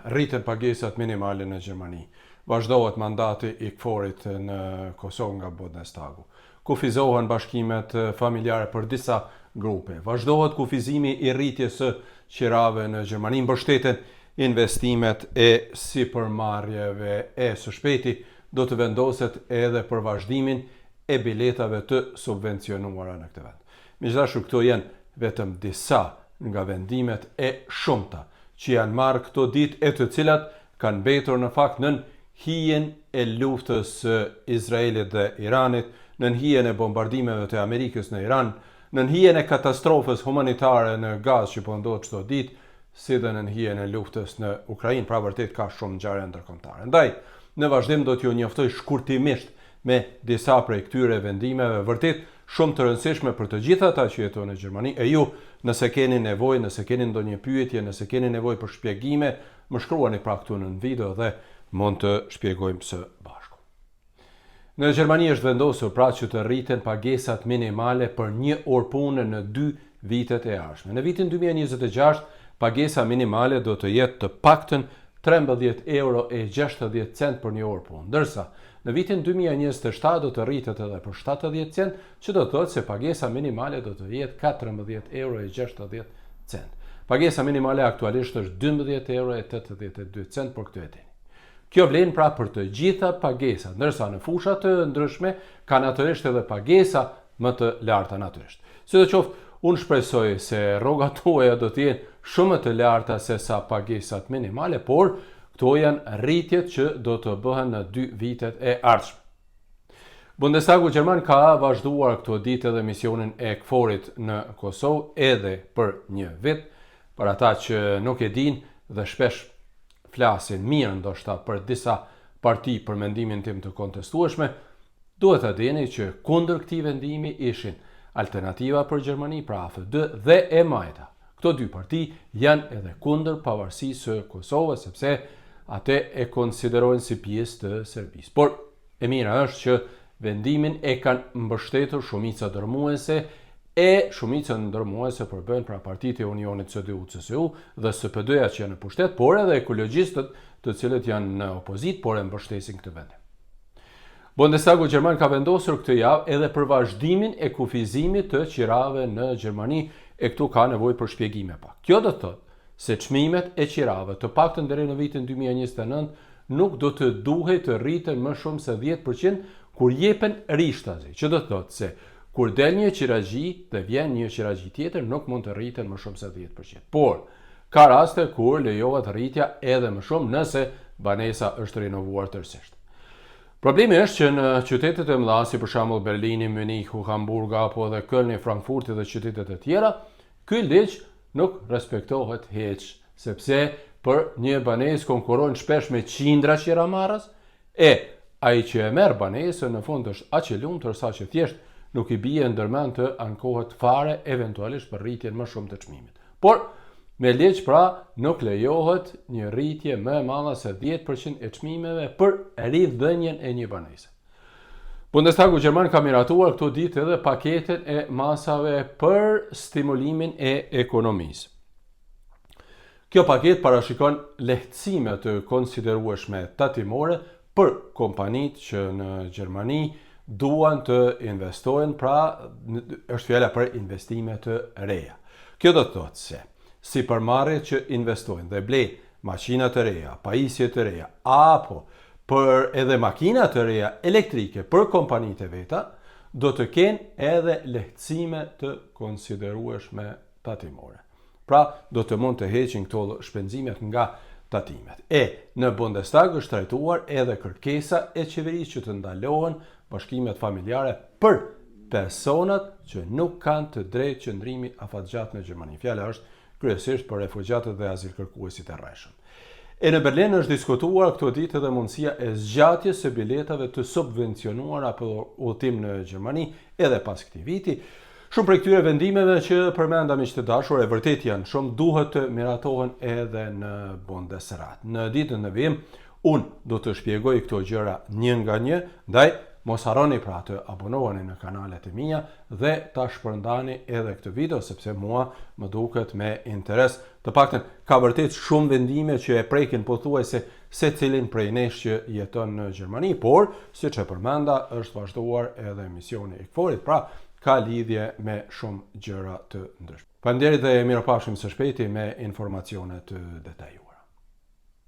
rritën pagesat minimale në Gjermani. Vazhdohet mandati I KFOR-it në Kosovë nga Bundestagu. Kufizohen bashkimet familjare për disa grupe. Vazhdohet kufizimi I rritjes së qirave në Gjermani, mbështeten investimet e sipërmarrjeve e së shpejti do të vendoset edhe për vazhdimin e biletave të subvencionuara në këtë vend. Megjithatë, këto janë vetëm disa nga vendimet e shumta që janë marrë këto ditë e të cilat kanë mbetur në fakt nën hijen e luftës së Izraelit dhe Iranit, nën hijen e bombardimeve të Amerikës në Iran, nën hijen e katastrofës humanitare në Gazë që po ndodh çdo ditë, si dhe nën hijen e luftës në Ukrainë, pra vërtet ka shumë ngjarje ndërkombëtare. Ndaj, në vazhdim do t'ju njoftoj shkurtimisht me disa prej këtyre vendimeve vërtet shumë të rëndësishme për të gjithë ata që jetojnë në Gjermani. E ju, nëse keni nevojë, nëse keni ndonjë pyetje, nëse keni nevojë për shpjegime, më shkruani pra këtu në video dhe mund të shpjegojmë së bashku. Në Gjermani është vendosur pra që të rriten pagesat minimale për një orë pune në 2 vitet e ardhshme. Në vitin 2026, pagesa minimale do të jetë të paktën 13,60 € për një orë punë, ndërsa në vitin 2027 do të rritet edhe për 70 cent, që do të thotë se pagesa minimale do të jetë 14,60 €. Pagesa minimale aktualisht është 12,82 € për këtë e. Kjo vlen pra për të gjitha pagesat, ndërsa në fusha të ndryshme ka natyrisht edhe pagesa më të larta natyrisht. Sidoqoftë, unë shpresoj se rrogat tuaja do të jenë shumë të larta se sa pagesat minimale, por këto janë rritjet që do të bëhen në 2 vitet e ardhshme. Bundestagu Gjerman ka vazhduar këto ditë edhe misionin e KFOR-it në Kosovë edhe për një vit. Për ata që nuk e dinë dhe shpesh flasin mirë ndoshta për disa parti për mendimin tim të kontestueshme, duhet të dini që kundër këtij vendimi ishin Alternativa për Gjermani, pra AFD dhe E-Majta. Këto 2 parti janë edhe kundër pavarësisë së Kosovës, sepse ate e konsiderojnë si pjesë të Serbisë. Por e mira është që vendimin e kanë mbështetur shumica dërmuese e shumica ndërmuese përbën pra partitë e Unionit CDU-CSU dhe SPD-ja që janë në pushtet, por edhe ekologjistët të cilët janë në opozit, por e mbështesin këtë vendim. Bundestagu Gjerman ka vendosur këtë javë edhe për vazhdimin e kufizimit të qirave në Gjermani, e këtu ka nevojë për shpjegime pak. Kjo do të thotë se çmimet e qirave të paktën deri në vitin 2029 nuk do të duhet të rriten më shumë se 10% kur jepen rishtazi, që do të thotë se kur del një qiragji dhe vjen një qiragji tjetër nuk mund të rriten më shumë se 10%. Por ka raste kur lejohet rritja edhe më shumë nëse banesa është rinovuar tërësisht. Problemi është që në qytetet e mëdha si për shembull Berlini, Munich, Hamburg apo edhe Kölni, Frankfurti dhe qytetet e tjera, ky ligj nuk respektohet hiç, sepse për një banesë konkurrojnë shpesh me qindra qiramarrës e ai që e merr banesën në fund është aq i lumtur sa që thjesht nuk I bie ndërmend të ankohet fare eventualisht për rritjen më shumë të çmimit. Por me ligj pra nuk lejohet një rritje më e madhe se 10% e çmimeve për rridhënien e një banese. Bundestagu Gjerman ka miratuar këto ditë edhe paketin e masave për stimulimin e ekonomisë. Kjo paket parashikon lehtësime të konsiderueshme tatimore për kompanitë që në Gjermani duan të investojnë, pra është fjala për investime të reja. Kjo do të thotë se sipërmarrjet që investojnë dhe blejnë makina të reja, pajisje të reja, apo për edhe makina të reja elektrike për kompanitë e veta, do të kenë edhe lehtësime të konsiderueshme tatimore. Pra, do të mund të heqin këto shpenzimet nga tatimet. E në Bundestag është trajtuar edhe kërkesa e qeverisë që të ndalohen bashkimet familjare për personat që nuk kanë të drejtë qëndrimi afatgjatë në Gjermani. Fjala është kryesisht për refugjatët dhe azilkërkuesit e rreshëm. E në Berlin është diskutuar këto ditë edhe mundësia e zgjatjes së biletave të subvencionuara për udhëtim në Gjermani edhe pas këtij viti. Shumë prej këtyre vendimeve që përmenda miq të dashur e vërtet janë shumë duhet të miratohen edhe në Bundesrat. Në ditën e vijim unë do të shpjegoj këto gjëra një nga një, ndaj mos harroni pra të abonoheni në kanalet e mia dhe ta shpërndani edhe këtë video sepse mua më duket me interes Të paktën ka vërtet shumë vendime që e prekin pothuajse secilin prej nesh që jeton në Gjermani, por siç e përmenda është vazhduar edhe misioni i KFOR-it, pra ka lidhje me shumë gjëra të ndryshme. Faleminderit dhe mirupafshim së shpejti me informacione të detajuara.